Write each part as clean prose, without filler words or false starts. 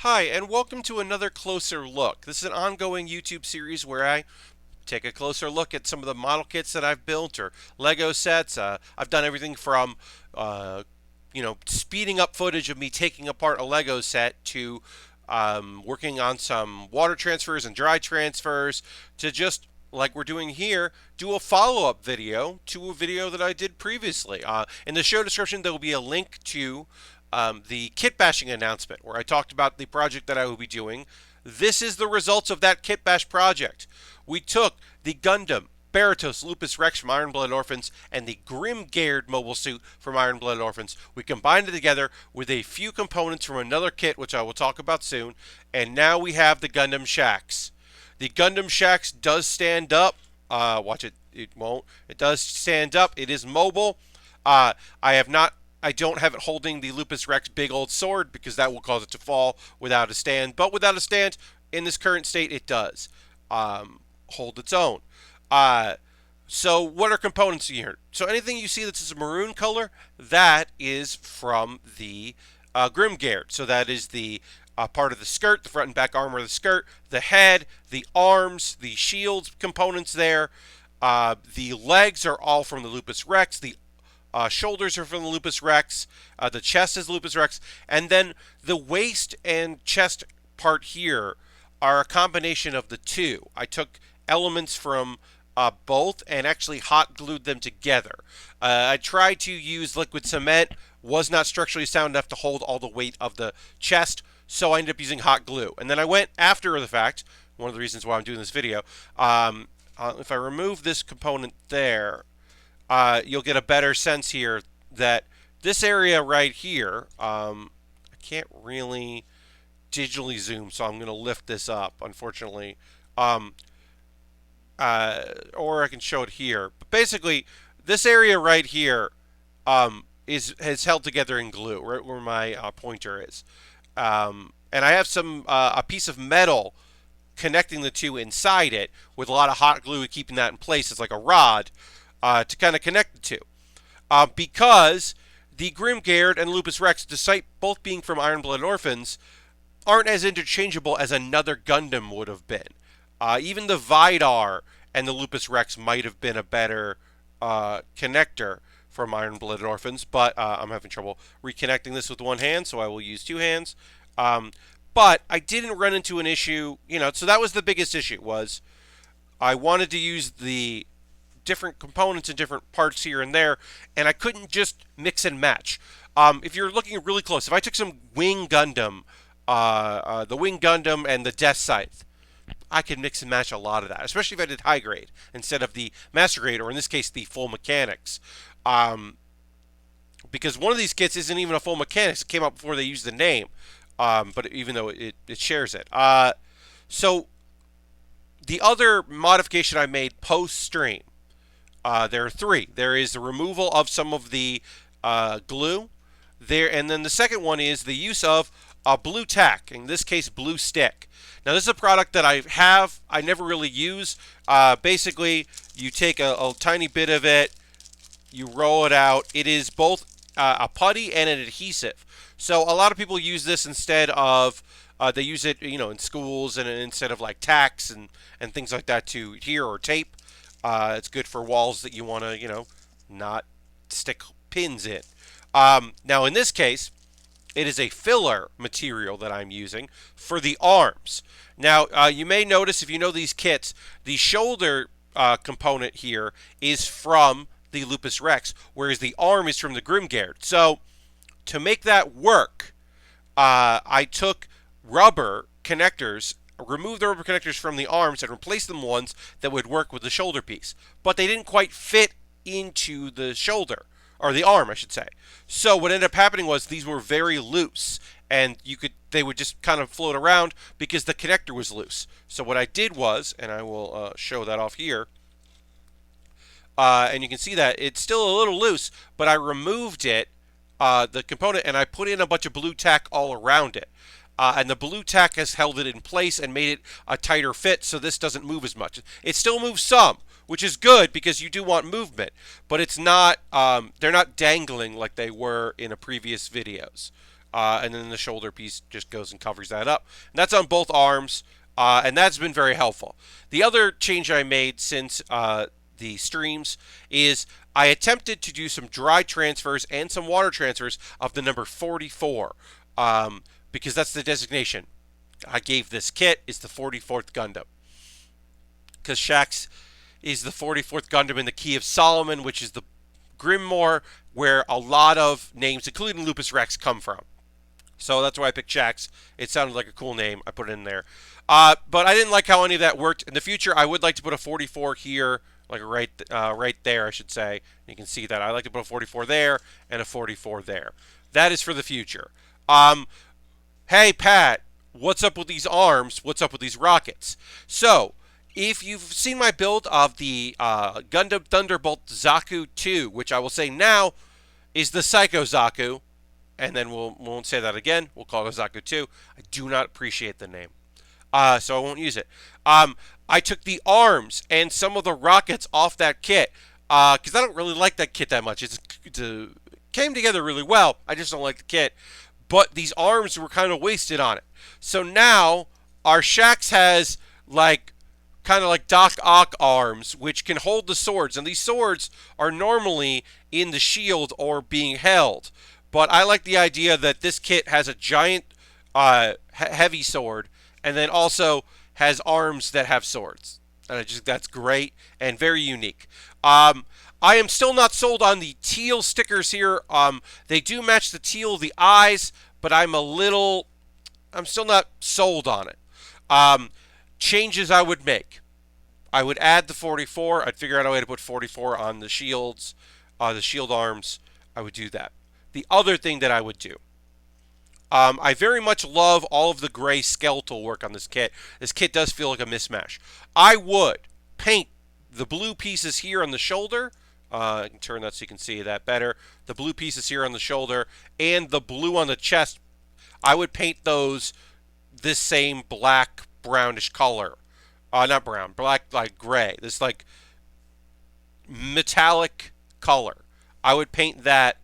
Hi, and welcome to another Closer Look. This is an ongoing YouTube series where I take a closer look at some of the model kits that I've built or Lego sets. I've done everything from, uh, speeding up footage of me taking apart a Lego set to working on some water transfers and dry transfers to just like we're doing here, do a follow-up video to a video that I did previously. In the show description, there will be a link to the kit bashing announcement where I talked about the project that I will be doing. This is the results of that kit bash project. We took the Gundam Baratos Lupus Rex from Iron Blood Orphans and the Grimgard mobile suit from Iron Blood Orphans. We combined it together with a few components from another kit, which I will talk about soon, and now we have the Gundam Shax. The Gundam Shax does stand up. Watch it. It won't. It does stand up. It is mobile. I have not. I don't have it holding the Lupus Rex big old sword because that will cause it to fall without a stand. But without a stand, in this current state, it does hold its own. Uh, so what are components here? So anything you see that's a maroon color, that is from the Grimgard. So that is the part of the skirt, the front and back armor of the skirt, the head, the arms, the shields components there. The legs are all from the Lupus Rex. The shoulders are from the Lupus Rex. The chest is Lupus Rex. And then the waist and chest part here are a combination of the two. I took elements from both and actually hot glued them together. I tried to use liquid cement, was not structurally sound enough to hold all the weight of the chest, so I ended up using hot glue. And then I went after the fact, one of the reasons why I'm doing this video, if I remove this component there, you'll get a better sense here that this area right here, I can't really digitally zoom, so I'm going to lift this up, unfortunately. Or I can show it here. But basically, this area right here is held together in glue, right where my pointer is. And I have a piece of metal connecting the two inside it with a lot of hot glue keeping that in place. It's like a rod to kind of connect the two. Because the Grimgard and Lupus Rex, despite both being from Iron Blood Orphans, aren't as interchangeable as another Gundam would have been. Even the Vidar and the Lupus Rex might have been a better connector from Iron Blooded Orphans, but I'm having trouble reconnecting this with one hand, so I will use two hands. But I didn't run into an issue, so that was the biggest issue, was I wanted to use the different components and different parts here and there, and I couldn't just mix and match. If you're looking really close, if I took some Wing Gundam, the Wing Gundam and the Death Scythe, I could mix and match a lot of that, especially if I did high grade instead of the master grade, or in this case, the full mechanics. Because one of these kits isn't even a full mechanics. It came out before they used the name, but even though it shares it. So the other modification I made post-stream, there are three. There is the removal of some of the glue there, and then the second one is the use of blue tack, in this case blue stick. Now this is a product that I never really use. Basically, you take a tiny bit of it, you roll it out. It is both a putty and an adhesive. So a lot of people use this instead of, they use it in schools and instead of like tacks and things like that to adhere, or tape. It's good for walls that you want to, not stick pins in. Now in this case, it is a filler material that I'm using for the arms. Now, you may notice, if you know these kits, the shoulder component here is from the Lupus Rex, whereas the arm is from the Grimgard. So, to make that work, I took rubber connectors, removed the rubber connectors from the arms, and replaced them ones that would work with the shoulder piece. But they didn't quite fit into the shoulder, or the arm, I should say. So what ended up happening was these were very loose, and they would just kind of float around because the connector was loose. So what I did was, and I will show that off here, and you can see that it's still a little loose, but I removed it, the component, and I put in a bunch of blue tack all around it. And the blue tack has held it in place and made it a tighter fit, so this doesn't move as much. It still moves some, which is good because you do want movement, but it's not. They're not dangling like they were in a previous videos. and then the shoulder piece just goes and covers that up. And that's on both arms, and that's been very helpful. The other change I made since the streams is I attempted to do some dry transfers and some water transfers of the number 44, because that's the designation I gave this kit, is the 44th Gundam. Because Shax is the 44th Gundam in the Key of Solomon, which is the Grimoire where a lot of names, including Lupus Rex, come from. So that's why I picked Shax. It sounded like a cool name. I put it in there. But I didn't like how any of that worked. In the future, I would like to put a 44 here, like right there, I should say. You can see that. I like to put a 44 there and a 44 there. That is for the future. Hey, Pat, what's up with these arms? What's up with these rockets? So, if you've seen my build of the Gundam Thunderbolt Zaku 2, which I will say now is the Psycho Zaku, and then we won't say that again. We'll call it Zaku 2. I do not appreciate the name, so I won't use it. I took the arms and some of the rockets off that kit because I don't really like that kit that much. It came together really well. I just don't like the kit. But these arms were kind of wasted on it. So now our Shax has kind of like Doc Ock arms, which can hold the swords. And these swords are normally in the shield or being held. But I like the idea that this kit has a giant heavy sword and then also has arms that have swords. And I just that's great and very unique. I am still not sold on the teal stickers here. They do match the teal of the eyes, but I'm still not sold on it. Changes I would make. I would add the 44. I'd figure out a way to put 44 on the shields, the shield arms. I would do that. The other thing that I would do, I very much love all of the gray skeletal work on this kit. This kit does feel like a mismatch. I would paint the blue pieces here on the shoulder. I can turn that so you can see that better. The blue pieces here on the shoulder and the blue on the chest, I would paint those this same black brownish color. Not brown, black, like gray. This like metallic color. I would paint that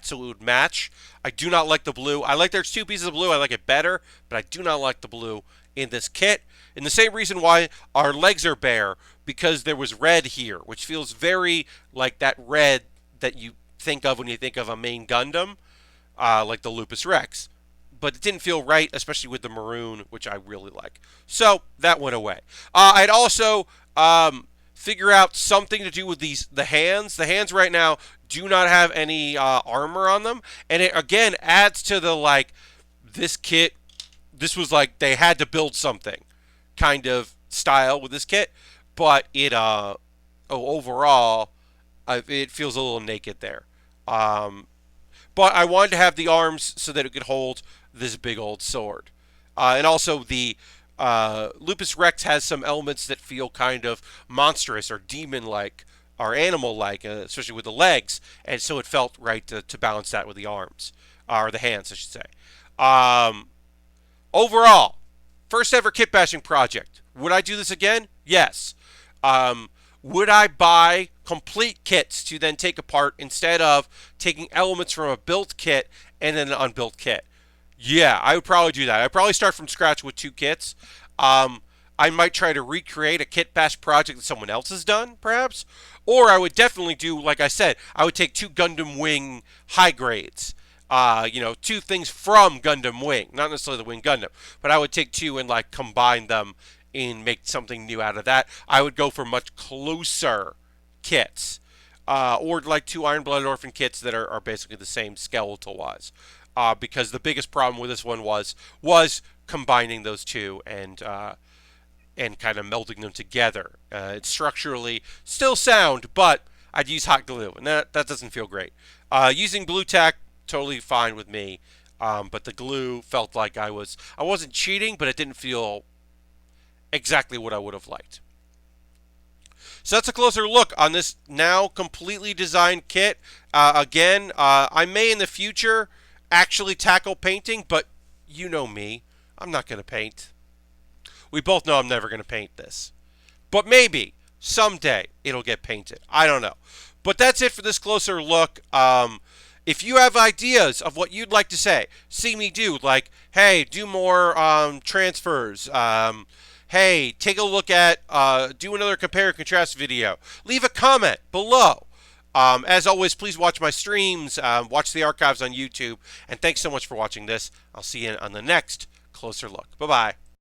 so it would match. I do not like the blue. I like there's two pieces of blue. I like it better, but I do not like the blue in this kit. And the same reason why our legs are bare, because there was red here, which feels very like that red that you think of when you think of a main Gundam, like the Lupus Rex. But it didn't feel right, especially with the maroon, which I really like. So that went away. I'd also figure out something to do with the hands. The hands right now do not have any armor on them, and it again adds to the this kit. This was like they had to build something kind of style with this kit, but it overall it feels a little naked there. But I wanted to have the arms so that it could hold this big old sword. And also the Lupus Rex has some elements that feel kind of monstrous or demon-like or animal-like, especially with the legs. And so it felt right to balance that with the arms. Or the hands, I should say. Overall, first ever kit bashing project. Would I do this again? Yes. Would I buy complete kits to then take apart instead of taking elements from a built kit and then an unbuilt kit? Yeah, I would probably do that. I'd probably start from scratch with 2 kits. I might try to recreate a kit bash project that someone else has done, perhaps. Or I would definitely do, like I said, I would take 2 Gundam Wing high grades. 2 things from Gundam Wing. Not necessarily the Wing Gundam. But I would take 2 and combine them and make something new out of that. I would go for much closer kits. Or 2 Iron Blooded Orphan kits that are basically the same skeletal-wise. Because the biggest problem with this one was combining those 2 and kind of melding them together. It's structurally still sound, but I'd use hot glue, and that doesn't feel great. Using blue tack, totally fine with me, but the glue felt like I wasn't cheating, but it didn't feel exactly what I would have liked. So that's a closer look on this now completely designed kit. Again, I may in the future actually tackle painting, but you know me. I'm not going to paint. We both know I'm never going to paint this. But maybe someday it'll get painted. I don't know. But that's it for this closer look. If you have ideas of what you'd like to see me do, like, hey, do more transfers, hey, take a look at, do another compare and contrast video, leave a comment below. As always, please watch my streams, watch the archives on YouTube, and thanks so much for watching this. I'll see you on the next Closer Look. Bye-bye.